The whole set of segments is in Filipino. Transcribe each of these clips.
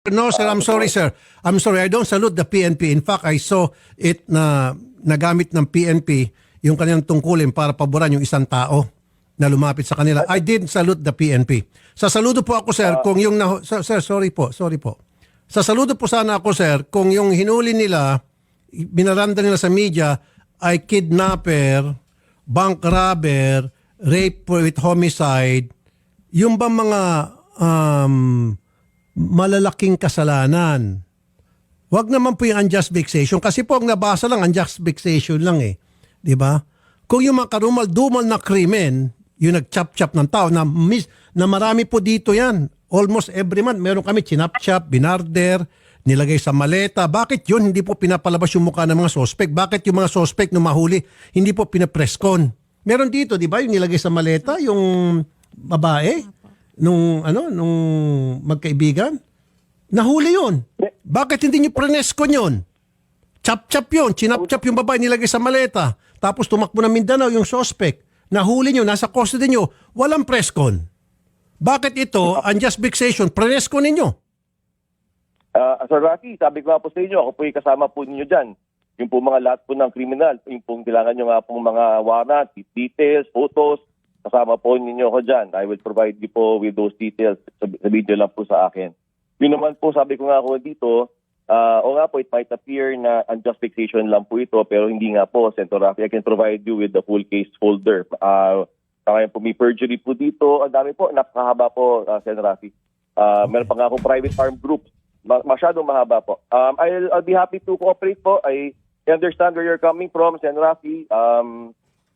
No, sir. I'm sorry, sir. I'm sorry. I don't salute the PNP. In fact, I saw it na nagamit ng PNP yung kanilang tungkulin para paboran yung isang tao na lumapit sa kanila. I did salute the PNP. Sasaludo po ako, sir, kung yung... Sir, sorry po. Sasaludo po sana ako, sir, kung yung hinuli nila, binaranda nila sa media, ay kidnapper, bank robber, rape with homicide, yung ba mga malalaking kasalanan. Wag naman po yung unjust vexation kasi po ang nabasa lang unjust vexation lang eh. 'Di ba? Kung yung mga karumal-dumal na krimen, yung nag-chop-chop ng tao na marami po dito 'yan. Almost every month meron kami chinap-chop, binarder, nilagay sa maleta. Bakit yun hindi po pinapalabas yung mukha ng mga suspect? Bakit yung mga suspect nung mahuli hindi po pinapreskon? Meron dito, 'di ba, yung nilagay sa maleta yung babae nung magkaibigan. Nahuli yun. Bakit hindi nyo preskon yun? Chap-chap yun. Chinap-chap yung babae nilagay sa maleta. Tapos tumakbo ng Mindanao yung suspect. Nahuli nyo, nasa custody nyo. Walang preskon. Bakit ito, unjust vexation, preskon ninyo? Sir Rafi, sabi ko nga po sa inyo, ako po yung kasama po ninyo dyan. Yung po mga lahat po ng kriminal, yung po kailangan nyo nga pong mga warrant, details, photos, kasama po ninyo ako dyan. I will provide you po with those details. Sabihin nyo lang po sa akin. Yun naman po, sabi ko nga ako dito, o nga po, it might appear na unjust vexation lang po ito, pero hindi nga po, Senator Rafi. I can provide you with the full case folder. Kaya po may perjury po dito. Ang dami po, napakahaba po, Senator Rafi. Meron pa nga akong private armed groups. Masyadong mahaba po. I'll be happy to cooperate po. I understand where you're coming from, Senator Rafi.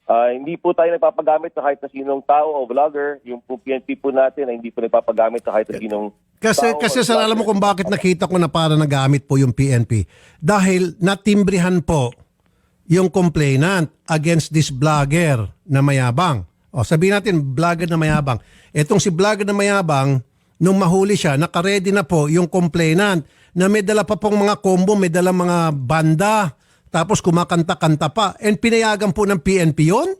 Hindi po tayo nagpapagamit sa kahit na sinong tao o vlogger. Yung po PNP po natin ay hindi po nagpapagamit sa kahit na sinong tao. Kasi sir, alam mo kung bakit nakita ko na para nagamit po yung PNP. Dahil natimbrihan po yung complainant against this vlogger na mayabang. O sabihin natin, vlogger na mayabang. Etong si vlogger na mayabang, nung mahuli siya, nakaredy na po yung complainant na may dala pa pong mga combo, may dala mga banda, tapos kumakanta-kanta pa. And pinayagan po ng PNP yun?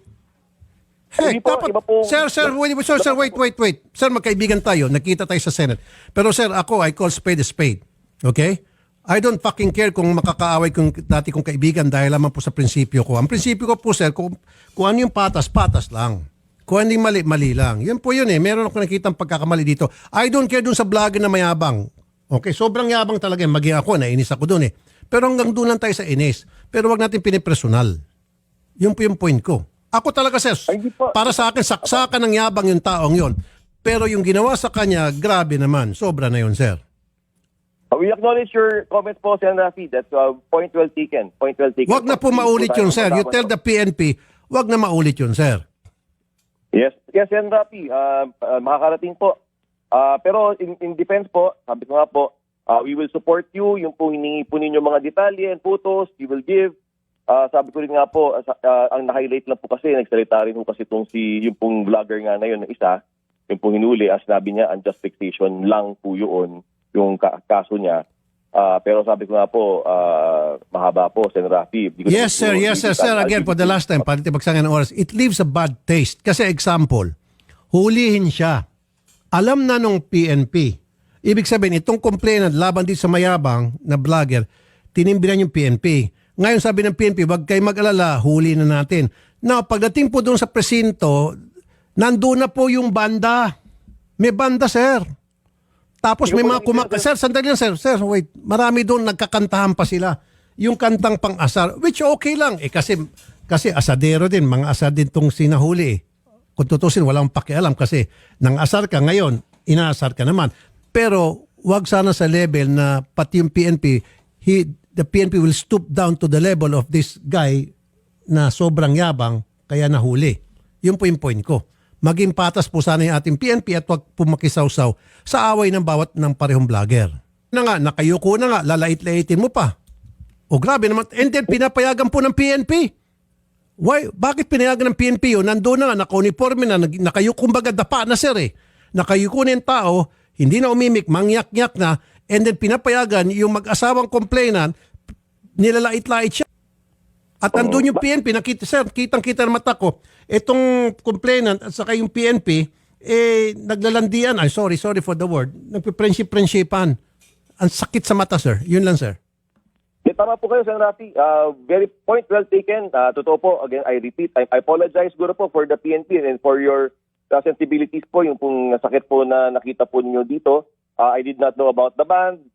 Hey, po, dapat, iba po. Sir, wait. Sir, magkaibigan tayo. Nakita tayo sa Senate. Pero sir, ako, I call spade a spade. Okay? I don't fucking care kung makakaaway kung dati kong kaibigan dahil lamang po sa prinsipyo ko. Ang prinsipyo ko po, sir, kung ano yung patas, patas lang. Kung ano yung mali, mali lang. Yan po yun eh. Meron ako nakitang pagkakamali dito. I don't care dun sa vlogger na mayabang. Okay? Sobrang yabang talaga. Maging ako, nainis ako dun eh. Pero hanggang doon lang tayo sa inis. Pero wag natin pinipersonal. Yun po yung point ko. Ako talaga, sir, para sa akin, saksakan ng yabang yung taong yon. Pero yung ginawa sa kanya, grabe naman. Sobra na yun, sir. We acknowledge your comments po, Senator Rafi. That's point well taken. Point well taken. Wag na po maulit yun, sir. You tell the PNP, wag na maulit yun, sir. Yes, Senator Rafi. Makakarating po. Pero in defense po, sabi ko nga po, we will support you. Yung po hiningi po ninyo mga detalye and photos, you will give. Sabi ko rin nga po, ang na-highlight lang po kasi, nagsalita rin po kasi yung pong vlogger nga na yun, na isa, yung pong hinuli, as sabi niya, unjust vexation lang po yun, yung kaso niya. Pero sabi ko nga po, mahaba po, Senator Rafi. Yes, sir. Again, for the last time, pagtibagsangan ng oras, it leaves a bad taste. Kasi example, hulihin siya. Alam na nung PNP. Ibig sabihin, itong complainant laban dito sa mayabang na vlogger, tinimbiran yung PNP. Ngayon sabi ng PNP, wag kayo mag-alala, huli na natin. Now, pagdating po doon sa presinto, nandun na po yung banda. May banda, sir. Tapos may mga Sir, sandali lang, sir. Sir, wait. Marami doon nagkakantahan pa sila. Yung kantang pang-asar, which okay lang. Kasi asadero din, mga asar din tong sinahuli. Kung tutusin, walang pakialam kasi nang asar ka ngayon, inaasar ka naman. Pero wag sana sa level na pati yung PNP, the PNP will stoop down to the level of this guy na sobrang yabang kaya nahuli. Yun po yung point ko. Maging patas po sana yung ating PNP at wag pumakisaw-saw sa away ng bawat ng parehong vlogger. Nakayuko na nga, lalait-laitin mo pa. O grabe naman. And then pinapayagan po ng PNP. Why? Bakit pinayagan ng PNP yun? Nandoon na nga, naka-uniforme na, nakayuko, kumbaga dapa na sir eh. Nakayuko na yung tao, hindi na umimik, mangyak-yak na, and then pinapayagan yung mag-asawang complainant, nilalait-lait siya. At andun yung PNP, nakita, sir, kitang-kita ng mata ko, itong complainant at saka yung PNP, naglalandian, sorry for the word, nagpiprensip-prensipan. Ang sakit sa mata, sir. Yun lang, sir. Tama po kayo, Sen. Rafi. Very point well taken. Totoo po, again, I repeat, I apologize siguro po for the PNP and for your sensibilities po, yung pong sakit po na nakita po ninyo dito. I did not know about the band.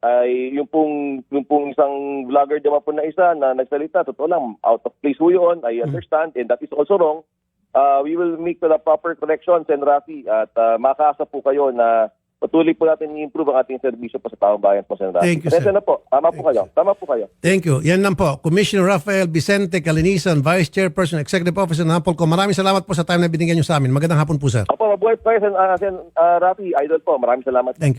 Yung pong isang vlogger naman po na isa na nagsalita, totoo lang, out of place po yun. I understand, and that is also wrong. We will make the proper correction, Sen. Rafi, at makaasa po kayo na patuloy po natin i-improve ang ating serbisyo po sa taong bayan po, Sen. Rafi. Thank you, sir. Na po. Tama po kayo. Thank you. Yan lang po. Commissioner Rafael Vicente Calinisan, Vice Chairperson, Executive Officer ng Napolco. Maraming salamat po sa time na binigyan nyo sa amin. Magandang hapon po, sir. Opo, mabuhay po kayo, Sen. Rafi. Idol po. Maraming salamat. Thank you.